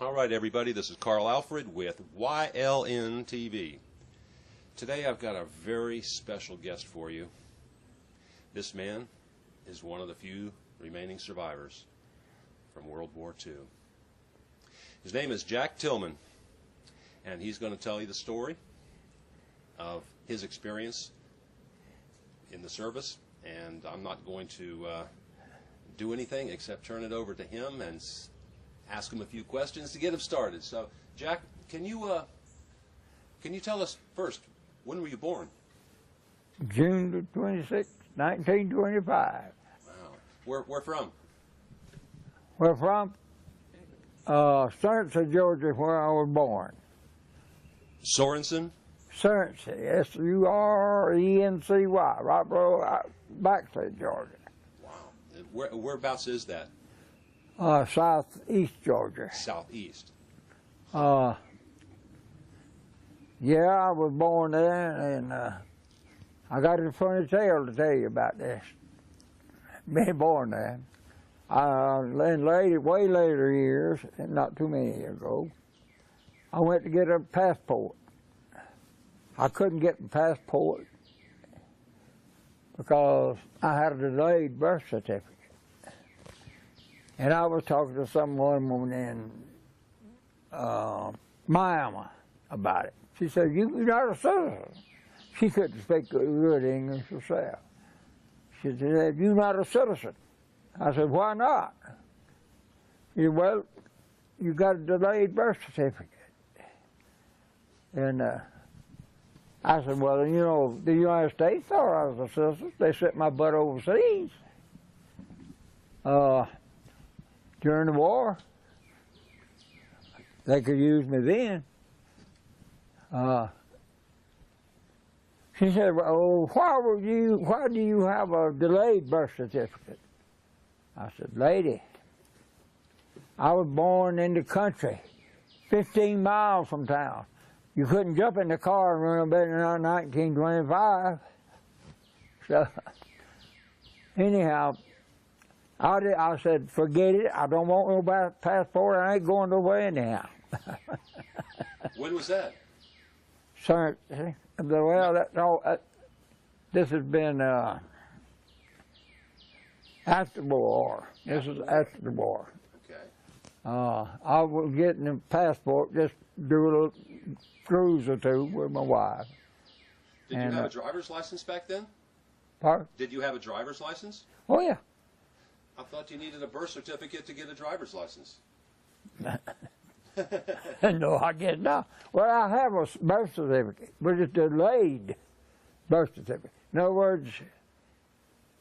All right, everybody, this is Carl Alfred with YLN TV. Today I've got a very special guest for you. This man is one of the few remaining survivors from World War II. His name is Jack Tillman, and he's going to tell you the story of his experience in the service, and I'm not going to do anything except turn it over to him and ask him a few questions to get him started. So, Jack, can you tell us first, when were you born? June the 26th, 1925. Wow. Where from? Where from? Sorensen, Georgia, where I was born. Sorensen? Sorensen, S-U-R-E-N-C-Y, right below Baxter, Georgia. Wow. Whereabouts is that? Southeast Georgia. Southeast. Yeah, I was born there, and I got a funny tale to tell you about this. Being born there. In way later years, not too many years ago, I went to get a passport. I couldn't get the passport because I had a delayed birth certificate. And I was talking to someone in Miami about it. She said, you're not a citizen. She couldn't speak good English herself. She said, you're not a citizen. I said, why not? She said, well, you got a delayed birth certificate. And I said, well, you know, the United States thought I was a citizen. They sent my butt overseas. During the war, they could use me then. She said, well, why do you have a delayed birth certificate? I said, lady, I was born in the country, 15 miles from town. You couldn't jump in the car and run better than 1925. So, anyhow, I said, forget it. I don't want no passport. I ain't going nowhere anyhow. When was that? Sorry, well, this has been after the war. This is after the war. Okay. I was getting a passport, just do a little cruise or two with my wife. Did you have a driver's license back then? Pardon? Did you have a driver's license? Oh, yeah. I thought you needed a birth certificate to get a driver's license. No, I guess not. Well, I have a birth certificate, but it's delayed birth certificate. In other words,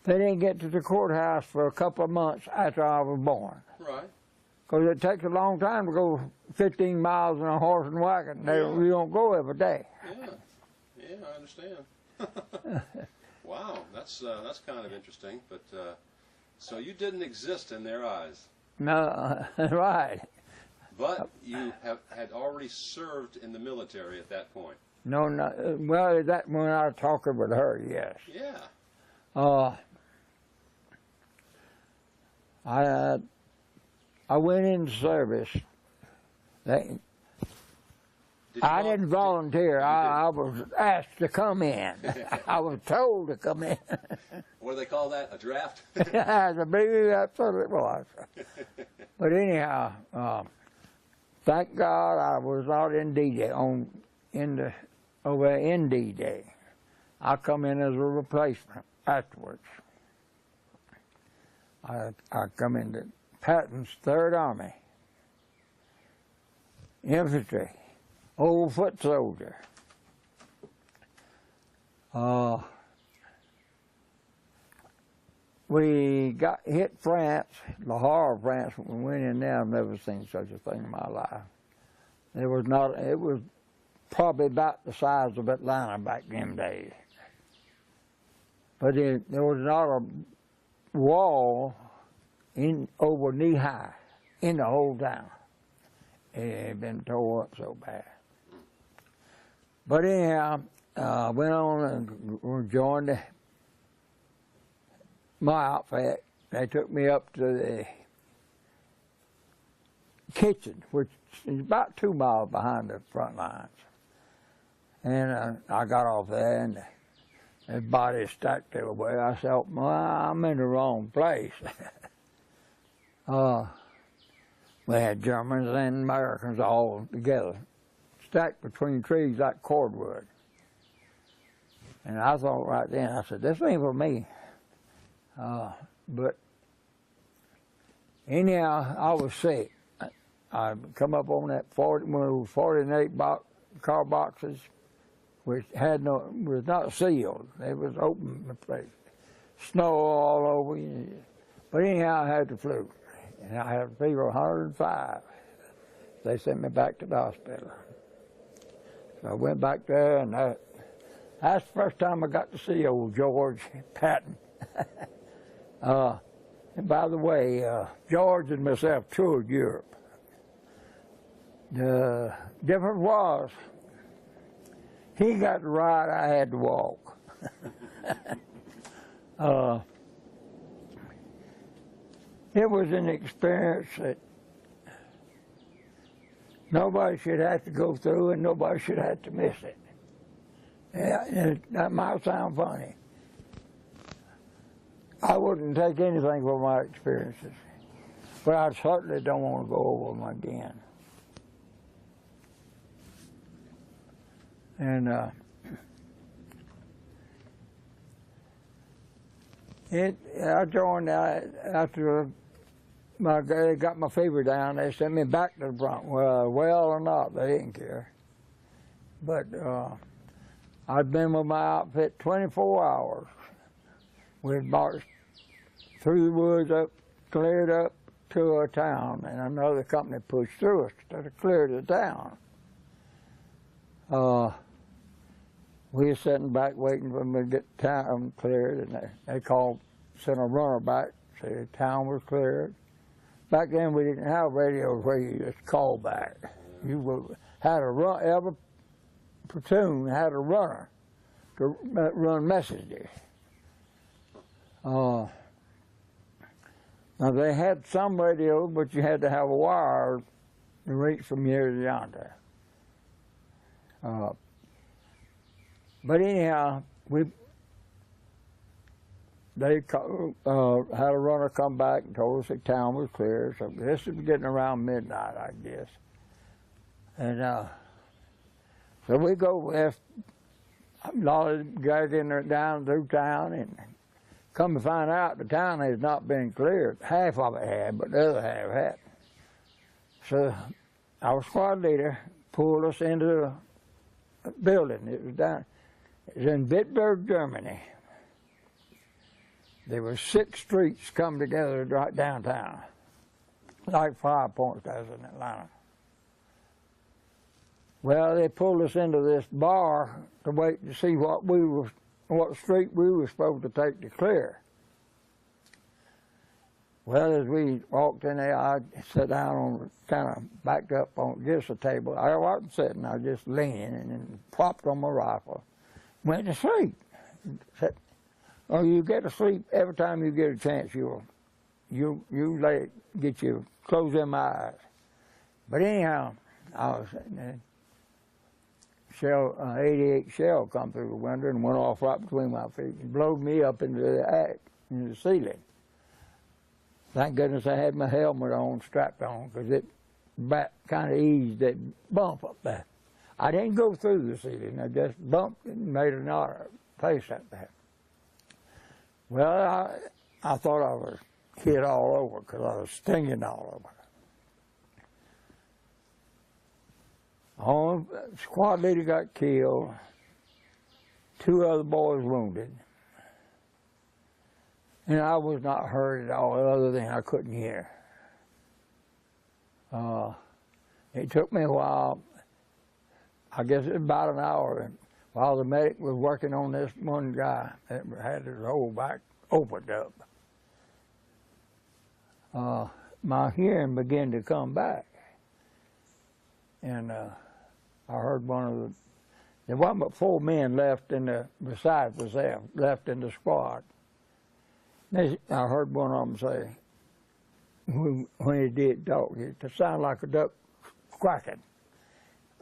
they didn't get to the courthouse for a couple of months after I was born. Right. Because it takes a long time to go 15 miles in a horse and wagon. You don't go every day. Yeah, I understand. Wow, that's kind of interesting. But so you didn't exist in their eyes. No, right. But you had already served in the military at that point. No, well, that when I was talking with her, yes. Yeah. I went into service. I didn't volunteer. I was asked to come in. I was told to come in. What do they call that? A draft? I believe that's what it was. But anyhow, thank God I was not in D-Day, over in D-Day. I come in as a replacement afterwards. I come into Patton's 3rd Army, infantry, old foot soldier. We got hit France, the horror France. When we went in there, I've never seen such a thing in my life. It was probably about the size of Atlanta back in them days. But there was not a wall over knee high in the whole town. It had been tore up so bad. But anyhow, went on and joined my outfit. They took me up to the kitchen, which is about 2 miles behind the front lines. And I got off there, and his body stacked everywhere. I said, well, I'm in the wrong place. We had Germans and Americans all together, stacked between trees like cordwood. And I thought right then, I said, this ain't for me. But anyhow, I was sick. I come up on that 48 car boxes, which was not sealed. It was open place. Snow all over you. But anyhow, I had the flu. And I had a fever of 105. They sent me back to the hospital. So I went back there, and that's the first time I got to see old George Patton. And by the way, George and myself toured Europe. The difference was, he got to ride, I had to walk. It was an experience that nobody should have to go through, and nobody should have to miss it. Yeah, that might sound funny. I wouldn't take anything from my experiences, but I certainly don't want to go over them again. And I joined after they got my fever down. They sent me back to the front. Well or not, they didn't care. But I'd been with my outfit 24 hours. We'd marched through the woods, cleared up to a town, and another company pushed through us to clear the town. We were sitting back waiting for them to get the town cleared, and they sent a runner back, said the town was cleared. Back then we didn't have radios where you just call back. You had every platoon had a runner to run messages. Now they had some radios, but you had to have a wire to reach from here to yonder. But anyhow, they had a runner come back and told us the town was clear. So this was getting around midnight, I guess. And so we go, a lot of guys in there down through town, and come to find out the town has not been cleared. Half of it had, but the other half hadn't. So our squad leader pulled us into a building. It was in Bitburg, Germany. There were 6 streets come together right downtown, like 5 points does in Atlanta. Well, they pulled us into this bar to wait to see what street we were supposed to take to clear. Well, as we walked in there, I sat down kind of backed up on just a table. I wasn't sitting, I was just leaning and then plopped on my rifle. Went to sleep. Said, oh, you get to sleep every time you get a chance. You close them eyes. But anyhow, I was sitting there. 88 shell come through the window and went off right between my feet and blowed me up into the ceiling. Thank goodness I had my helmet on, strapped on, because it kind of eased that bump up there. I didn't go through the ceiling. I just bumped and made another place up there. Well, I thought I was hit all over because I was stinging all over. Squad leader got killed. 2 other boys wounded. And I was not hurt at all, other than I couldn't hear. It took me a while. I guess it was about an hour while the medic was working on this one guy that had his whole back opened up. My hearing began to come back. And I heard there wasn't but 4 men left besides myself, left in the squad. I heard one of them say, when it did talk, it sounded like a duck quacking.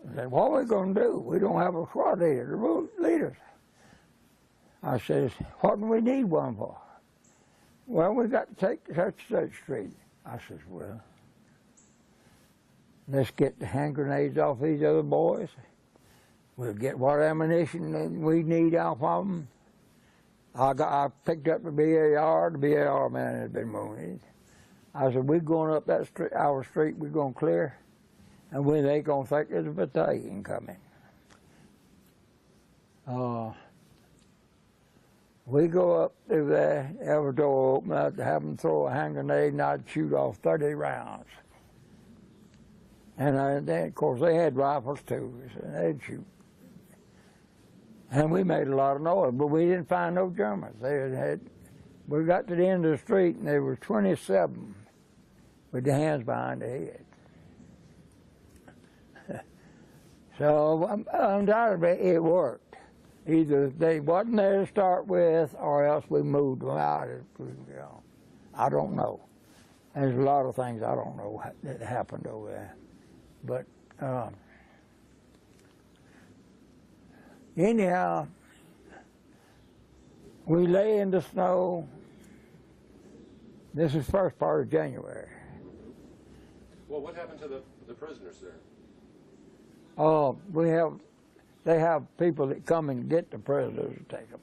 I said, what are we going to do? We don't have a squad leader to lead us. I says, what do we need one for? Well, we got to take such and such street. I says, well, let's get the hand grenades off these other boys. We'll get what ammunition we need off of them. I picked up the BAR. The BAR man had been wounded. I said, we're going up that street, our street, we're going to clear, and we ain't going to think there's a battalion coming. We go up through there, have a door open, I'd have them throw a hand grenade, and I'd shoot off 30 rounds. And then, of course, they had rifles too, so they'd shoot. And we made a lot of noise, but we didn't find no Germans. We got to the end of the street, and there were 27 with their hands behind their head. So undoubtedly, it worked. Either they wasn't there to start with, or else we moved them out. I don't know. There's a lot of things I don't know that happened over there. But anyhow, we lay in the snow. This is first part of January. Well, what happened to the prisoners there? Oh, they have people that come and get the prisoners and take them.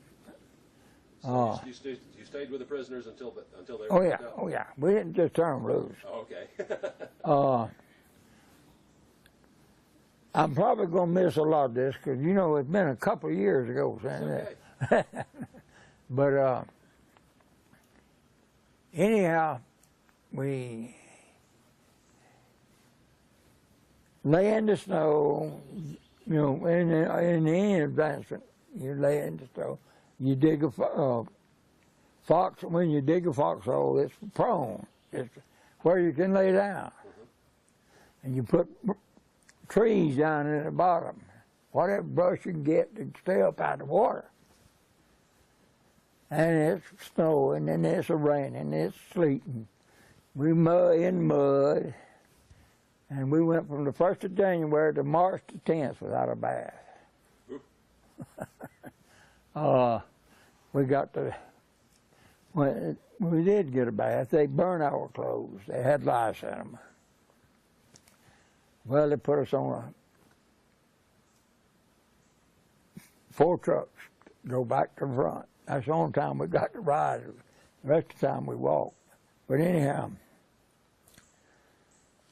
So you stayed with the prisoners until they were Oh yeah, out? oh yeah. We didn't just turn them loose. Oh, okay. I'm probably going to miss a lot of this because, you know, it's been a couple of years ago since that. But anyhow, we lay in the snow, you know, in the advancement, you lay in the snow. You dig a fox, when you dig a foxhole, it's prone. It's where you can lay down. And you put trees down in the bottom, whatever brush you can get to stay up out of the water. And it's snowing, and it's raining, it's sleeting. We in mud, and we went from the 1st of January to March the 10th without a bath. We got to, when we did get a bath, they burned our clothes. They had lice in them. Well, they put us on 4 trucks, go back to the front. That's the only time we got to ride. The rest of the time we walked. But anyhow,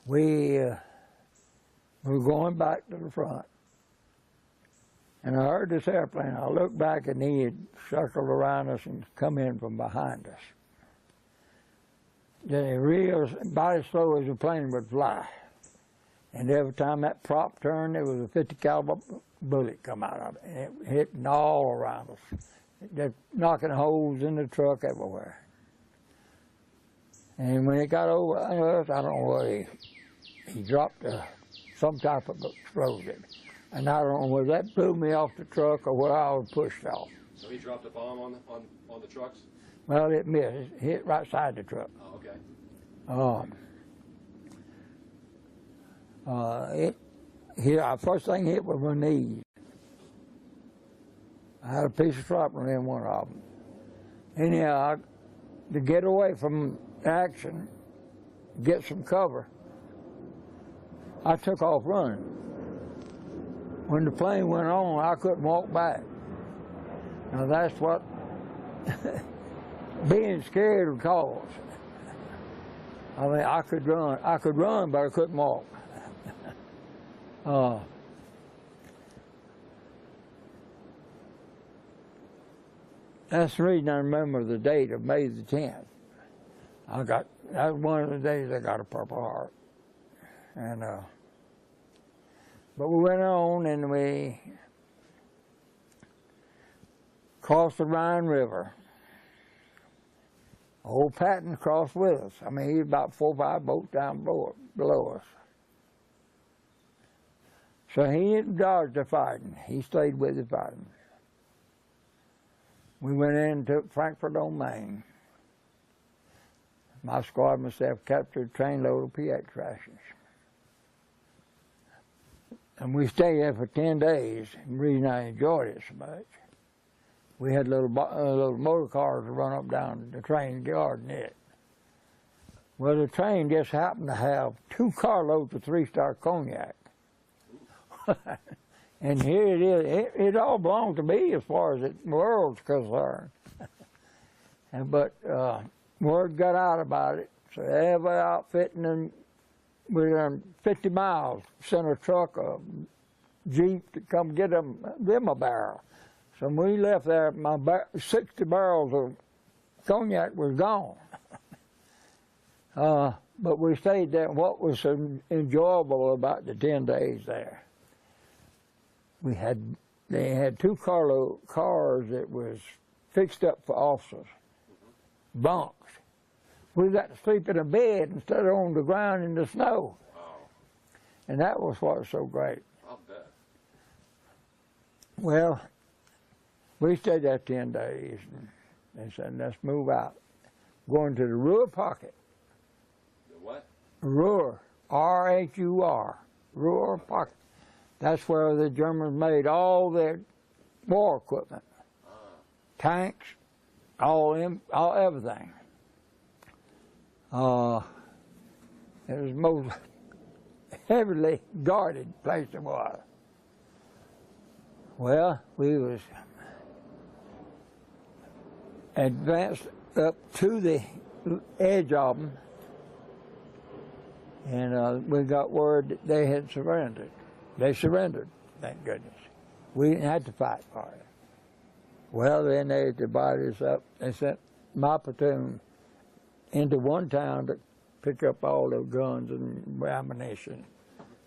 we were going back to the front. And I heard this airplane. I looked back and he had circled around us and come in from behind us. Then he reeled about as slow as a plane would fly. And every time that prop turned, there was a 50 caliber bullet come out of it. And it hit all around us. They're knocking holes in the truck everywhere. And when it got over us, I don't know what he dropped some type of explosion. And I don't know whether that blew me off the truck or where I was pushed off. So he dropped a bomb on the trucks? Well, it missed. It hit right side the truck. Oh, okay. First thing hit was my knees. I had a piece of shrapnel in one of them. Anyhow, to get away from action, get some cover, I took off running. When the plane went on, I couldn't walk back. Now that's what being scared would cause. I mean, I could run, but I couldn't walk. That's the reason I remember the date of May the 10th. That was one of the days I got a Purple Heart. And but we went on and we crossed the Rhine River. Old Patton crossed with us. I mean, he was about 4 or 5 boats down below us. So he didn't dodge the fighting. He stayed with the fighting. We went in and took Frankfurt on Main. My squad and myself captured a trainload of PX rations. And we stayed there for 10 days. And the reason I enjoyed it so much, we had little motor cars to run up down the train guarding it. Well, the train just happened to have 2 carloads of 3-star cognac. And here it is. It all belonged to me as far as the world's concerned. But word got out about it, so every outfitting, and we done 50 miles, sent a truck, a Jeep to come get them a barrel. So when we left there, 60 barrels of cognac was gone. But we stayed there. What was so enjoyable about the 10 days there, they had 2 cars that was fixed up for officers, bunks. We got to sleep in a bed instead of on the ground in the snow. Wow. And that was what was so great. I'll bet. Well, we stayed there 10 days, and they said, let's move out. Going to the Ruhr pocket. The what? Ruhr, R-H-U-R, Ruhr pocket. That's where the Germans made all their war equipment, tanks, everything. It was the most heavily guarded place it was. Well, we was advanced up to the edge of them, and we got word that they had surrendered. They surrendered, thank goodness. We didn't have to fight for it. Well, then they divided us up. They sent my platoon into one town to pick up all the guns and ammunition,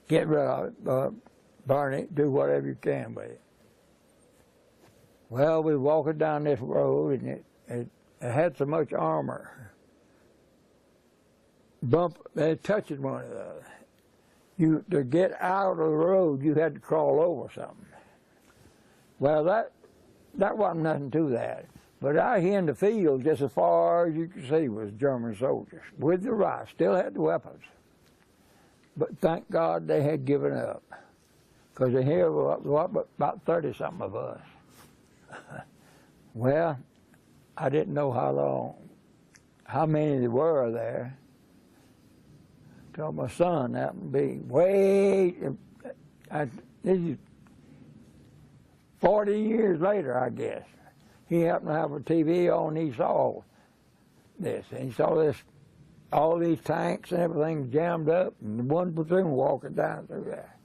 get rid of it, burn it, do whatever you can with it. Well, we walking down this road, and it had so much armor. They touched one another. To get out of the road, you had to crawl over something. Well, that wasn't nothing to that. But out here in the field, just as far as you could see, was German soldiers with the right, still had the weapons. But thank God they had given up, because here were about 30-something of us. Well, I didn't know how many there were there, till my son happened to be this is 40 years later, I guess. He happened to have a TV on, and he saw this. And he saw all these tanks and everything jammed up, and one platoon walking down through there.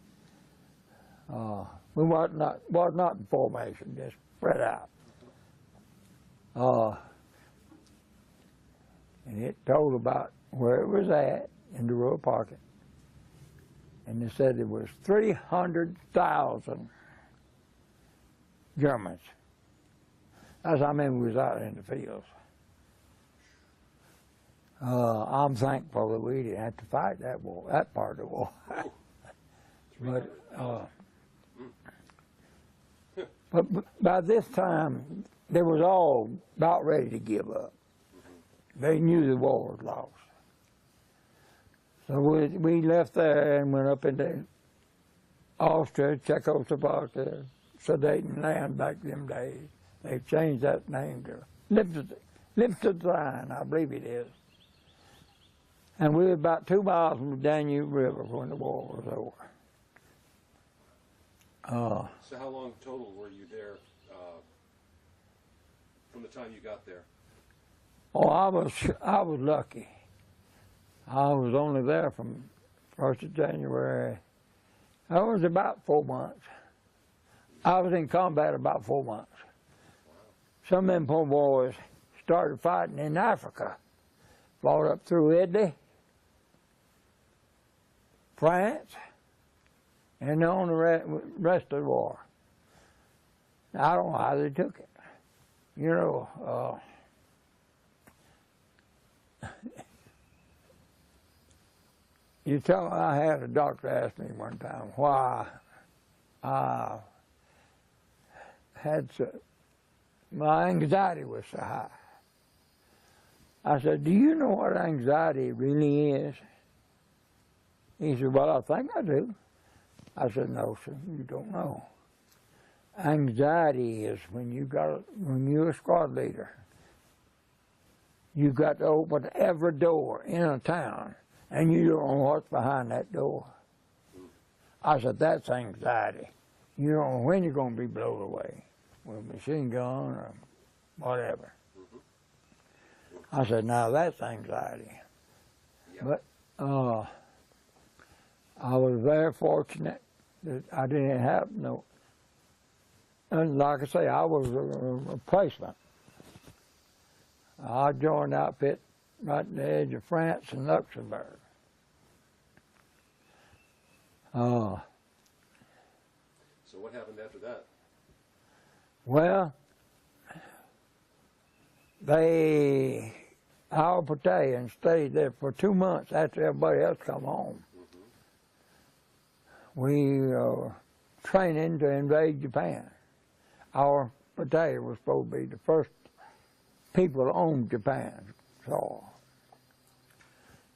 We was not in formation, just spread out. And it told about where it was at in the Ruhr pocket. And they said there was 300,000 Germans. That's how many was out in the fields. I'm thankful that we didn't have to fight that war, that part of the war. But by this time, they was all about ready to give up. They knew the war was lost. So we left there and went up into Austria, Czechoslovakia, Sudetenland back them days. They've changed that name to Liechtenstein, I believe it is. And we were about 2 miles from the Danube River when the war was over. So how long total were you there from the time you got there? Oh, I was lucky. I was only there from 1st of January. I was about 4 months. I was in combat about 4 months. Some of them poor boys started fighting in Africa, fought up through Italy, France, and on the rest of the war. I don't know how they took it. You know, I had a doctor ask me one time why I my anxiety was so high. I said, do you know what anxiety really is? He said, well, I think I do. I said, no, sir, you don't know. Anxiety is when you're a squad leader, you've got to open every door in a town, and you don't know what's behind that door. I said, that's anxiety. You don't know when you're going to be blown away with a machine gun or whatever. I said, now that's anxiety. Yep. But I was very fortunate that I didn't have no, and like I say, I was a replacement. I joined outfit right at the edge of France and Luxembourg. So what happened after that? Well, our battalion stayed there for 2 months after everybody else come home. We were training to invade Japan. Our battalion was supposed to be the first people to own Japan soil.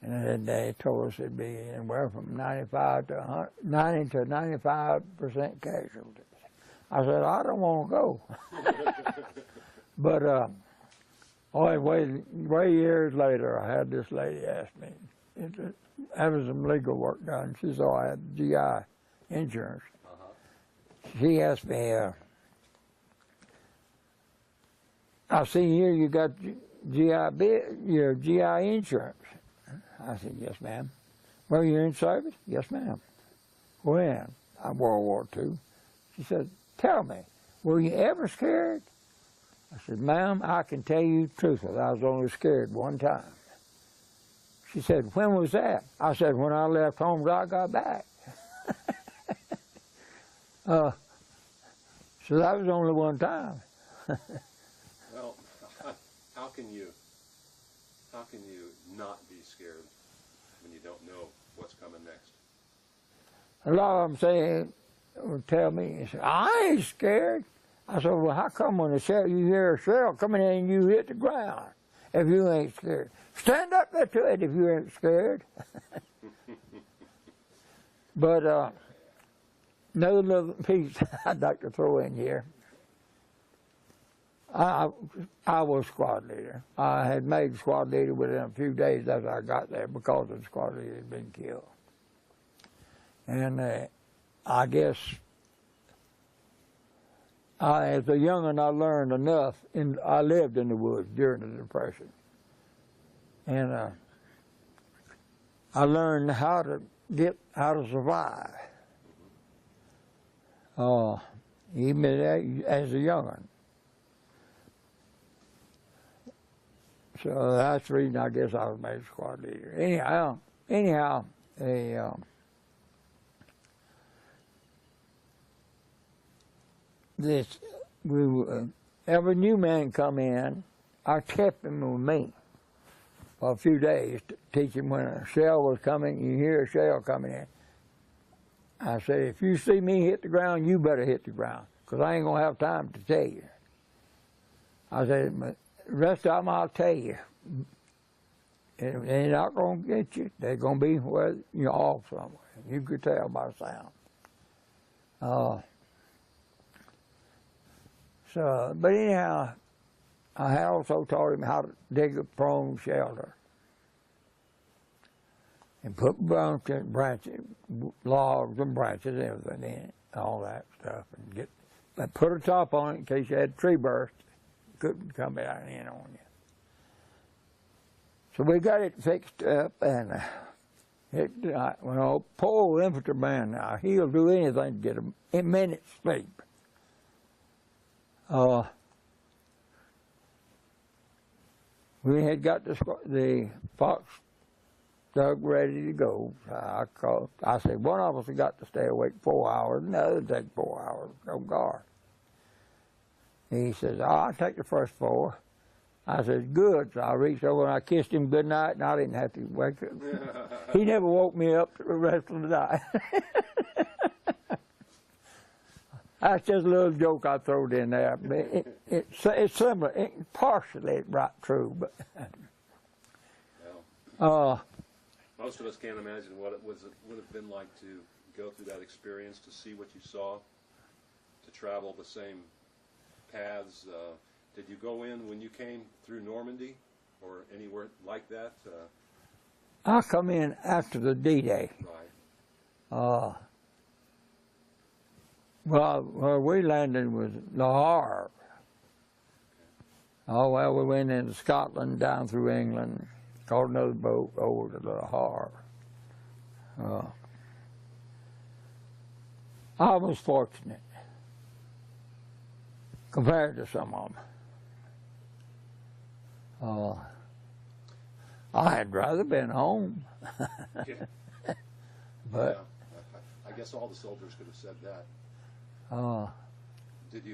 And they told us it'd be anywhere from 90 to 95% casualties. I said, I don't want to go. But way years later, I had this lady ask me, having some legal work done. She saw I had GI insurance. She asked me, I see here you got your GI insurance. I said, yes, ma'am. Well, you're in service? Yes, ma'am. When? World War II. She said, tell me, were you ever scared? I said, ma'am, I can tell you truthfully, I was only scared one time. She said, when was that? I said, when I left home till I got back. So that was only one time. Well, how can you not be scared when you don't know what's coming next? A lot of them say, would tell me, I ain't scared. I said, well, how come when you hear a shell coming in and you hit the ground if you ain't scared? Stand up there to it if you ain't scared. But another little piece I'd like to throw in here. I was squad leader. I had made squad leader within a few days after I got there because the squad leader had been killed. And I guess as a young'un, I learned enough. I lived in the woods during the Depression. And I learned how to survive. Even as a young'un. So that's the reason I guess I was made squad leader. Anyhow, every new man come in, I kept him with me for a few days to teach him when a shell was coming. You hear a shell coming in. I said, if you see me hit the ground, you better hit the ground, because I ain't going to have time to tell you. I said, the rest of them I'll tell you. They're not going to get you. They're going to be where you're off somewhere. You could tell by the sound. But anyhow, I had also taught him how to dig a prone shelter and put branches, logs and branches, everything in it, all that stuff, and put a top on it in case you had a tree burst. Couldn't come down in on you. So we got it fixed up, and when a poor infantryman now, he'll do anything to get a minute's sleep. We had got the fox dug ready to go. I said, one of us had got to stay awake 4 hours, and the other take 4 hours on guard. He says, I'll take the first 4. I said, good. So I reached over and I kissed him good night, and I didn't have to wake up. He never woke me up the rest of the night. That's just a little joke I throwed in there. It's similar. Partially right true, but Most of us can't imagine what it would have been like to go through that experience, to see what you saw, to travel the same paths. Did you go in when you came through Normandy or anywhere like that? I come in after the D-Day. Right. Well, where we landed was Le Havre. Oh, well, we went into Scotland, down through England, caught another boat over to Le Havre. I was fortunate compared to some of them. I had rather been home. Yeah. But I guess all the soldiers could have said that. Did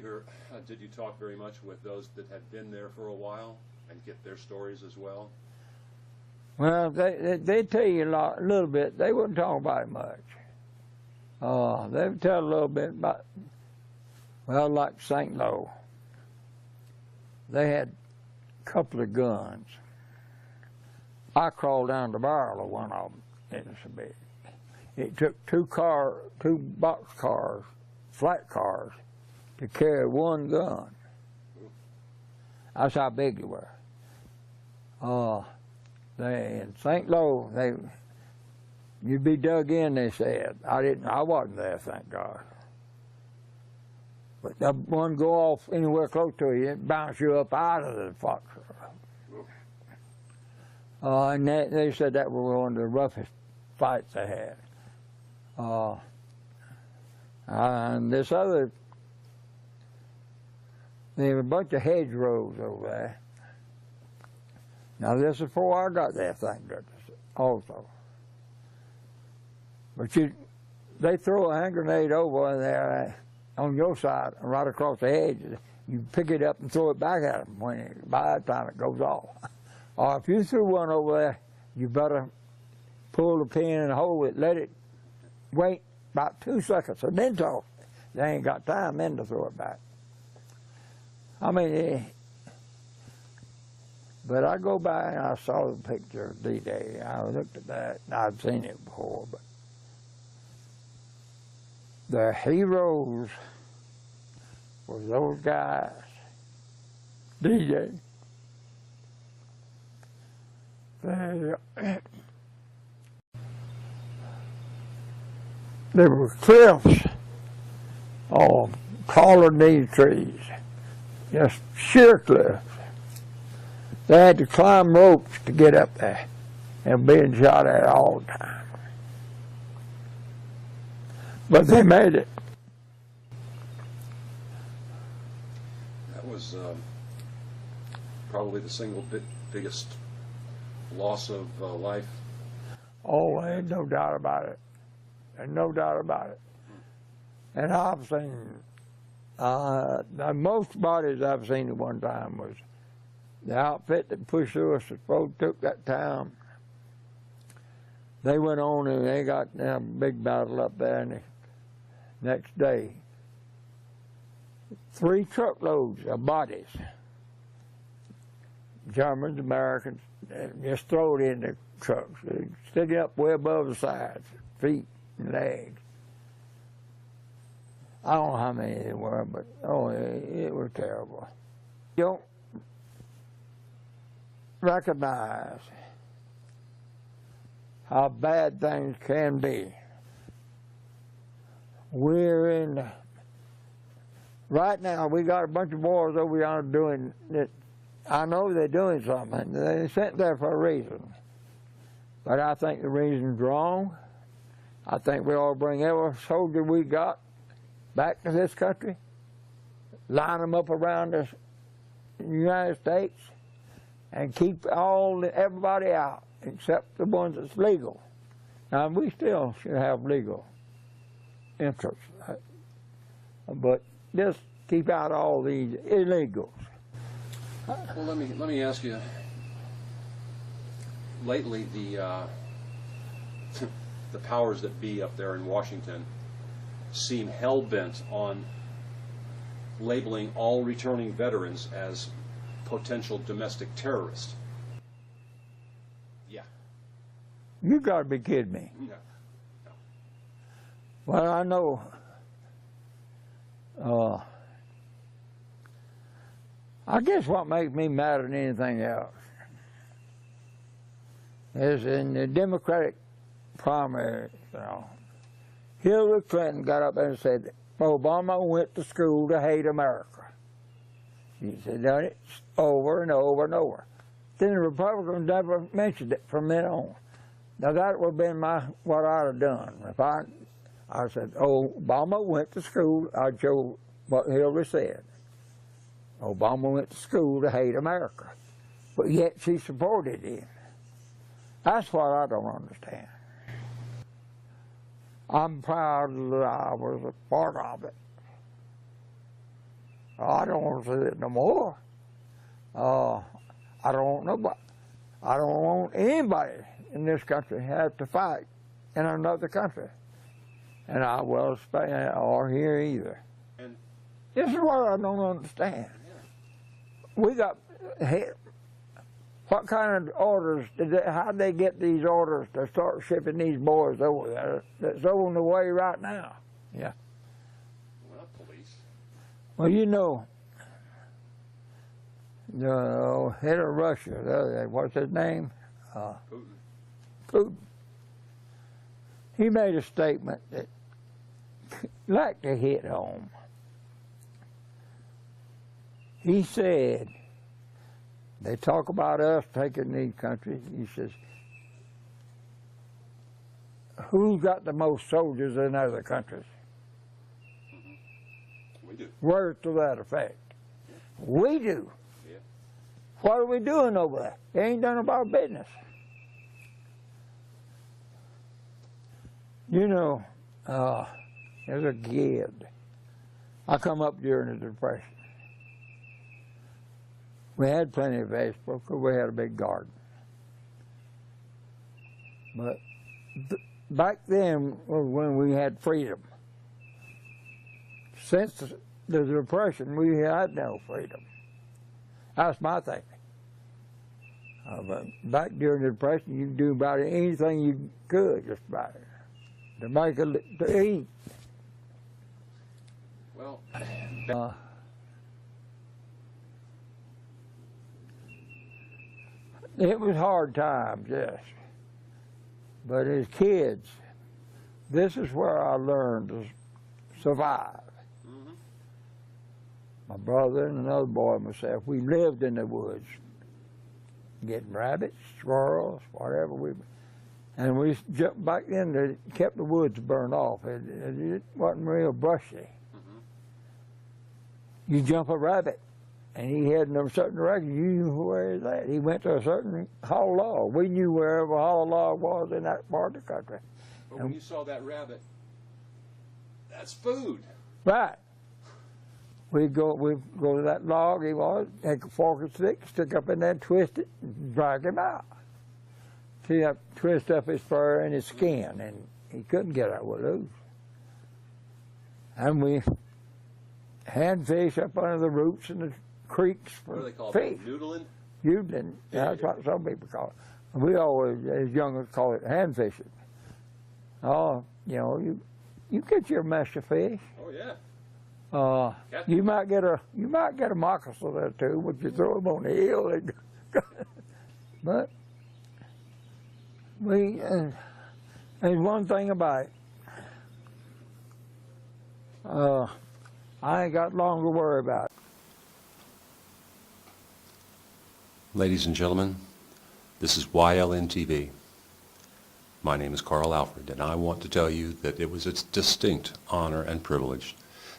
you talk very much with those that had been there for a while and get their stories as well? Well, they tell you a little bit. They wouldn't talk about it much. They would tell a little bit about, well, like St. Lo. They had a couple of guns. I crawled down the barrel of one of them. It was so big. It took two box cars, flat cars, to carry one gun. That's how big they were. In St. Lo, you'd be dug in, they said. I wasn't there, thank God. But that one go off anywhere close to you, it bounce you up out of the fox. And they said that was one of the roughest fights they had. And this other, there were a bunch of hedgerows over there. Now this is before I got there, thank goodness, also. But they throw a hand grenade over there on your side, right across the hedge. You pick it up and throw it back at them by the time it goes off. Or if you threw one over there, you better pull the pin and hold it, let it wait about 2 seconds, and then toss. They ain't got time then to throw it back. I mean, but I go by and I saw the picture of D-Day. I looked at that, and I'd seen it before, but the heroes were those guys. D-Day. There were cliffs of taller than these trees, just sheer cliffs. They had to climb ropes to get up there and being shot at all the time. But they made it. That was probably the single biggest loss of life. Oh, there's no doubt about it. There's no doubt about it. And I've seen, the most bodies I've seen at one time was the outfit that pushed through us, supposed took that town. They went on and they got a big battle up there, and the next day, 3 truckloads of bodies, Germans, Americans, just throw it in the trucks, stick it up way above the sides, feet and legs. I don't know how many there were, but it was terrible. You don't recognize how bad things can be. We're in, right now we got a bunch of boys over yonder doing it. I know they're doing something. They're sent there for a reason. But I think the reason's wrong. I think we ought to bring every soldier we got back to this country, line them up around the United States, and keep everybody out except the ones that's legal. Now, we still should have legal interests, but just keep out all these illegals. Well, let me ask you. Lately, the the powers that be up there in Washington seem hell-bent on labeling all returning veterans as potential domestic terrorists. Yeah. You got to be kidding me. No. Well, I know. I guess what makes me madder than anything else is in the Democratic primary, Hillary Clinton got up there and said, Obama went to school to hate America. She said, done it over and over and over. Then the Republicans never mentioned it from then on. Now that would have been what I'd have done. If I said, Obama went to school, I'd show what Hillary said. Obama went to school to hate America. But yet she supported him. That's what I don't understand. I'm proud that I was a part of it. I don't want to see it no more. I don't want anybody in this country to have to fight in another country. And I will Spain or here either. And this is what I don't understand. We got, what kind of orders, how'd they get these orders to start shipping these boys over there? That's on the way right now. Yeah. Well, police. Well, the head of Russia, what's his name? Putin. Putin. He made a statement that like to hit home. He said, they talk about us taking these countries. He says, who's got the most soldiers in other countries? We do. Words to that effect. We do. Yeah. What are we doing over there? They ain't done about business. As a kid, I come up during the Depression. We had plenty of vegetables because we had a big garden. But back then, when we had freedom, since the Depression, we had no freedom. That's my thinking. But back during the Depression, you could do about anything you could, just about it, to make it to eat. Well, it was hard times, yes. But as kids, this is where I learned to survive. mm-hmm. My brother and another boy and myself, we lived in the woods, getting rabbits, squirrels, whatever and we jumped back in there, kept the woods burned off. It wasn't real brushy. Mm-hmm. You jump a rabbit, and he headed in a certain direction, you knew where he's at. He went to a certain hollow log. We knew wherever hollow log was in that part of the country. But when you saw that rabbit, that's food. Right. We'd go to that log he was, take a fork and stick up in there, twist it, and drag him out. See, I twist up his fur and his skin, and he couldn't get out with loose. And we had fish up under the roots and the creeks for What do they call fish. it? Noodling? Udling, that's what some people call it. We always, as young, call it hand fishing. Oh, you get your mess of fish. Oh yeah. You might get a moccasin or two, but you throw them on the hill. But there's one thing about it. I ain't got long to worry about it. Ladies and gentlemen, this is YLN TV. My name is Carl Alfred, and I want to tell you that it was a distinct honor and privilege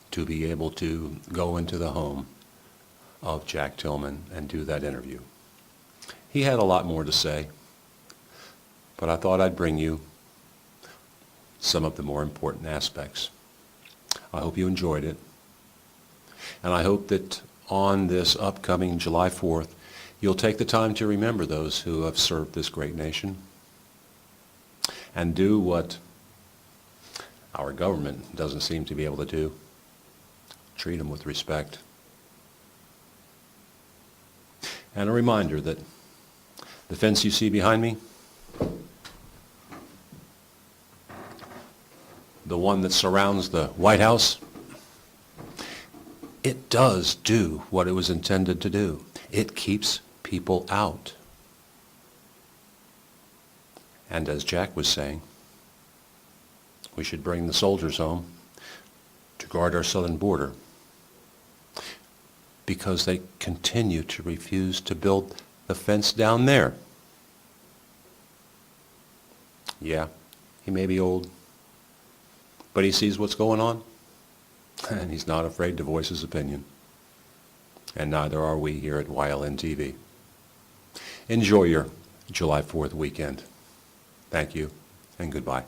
to be able to go into the home of Jack Tillman and do that interview. He had a lot more to say, but I thought I'd bring you some of the more important aspects. I hope you enjoyed it, and I hope that on this upcoming July 4th, you'll take the time to remember those who have served this great nation and do what our government doesn't seem to be able to do. Treat them with respect. And a reminder that the fence you see behind me, the one that surrounds the White House, it does do what it was intended to do. It keeps people out. And as Jack was saying, we should bring the soldiers home to guard our southern border because they continue to refuse to build the fence down there. Yeah, he may be old, but he sees what's going on, and he's not afraid to voice his opinion. And neither are we here at YLN TV. Enjoy your July 4th weekend. Thank you, and goodbye.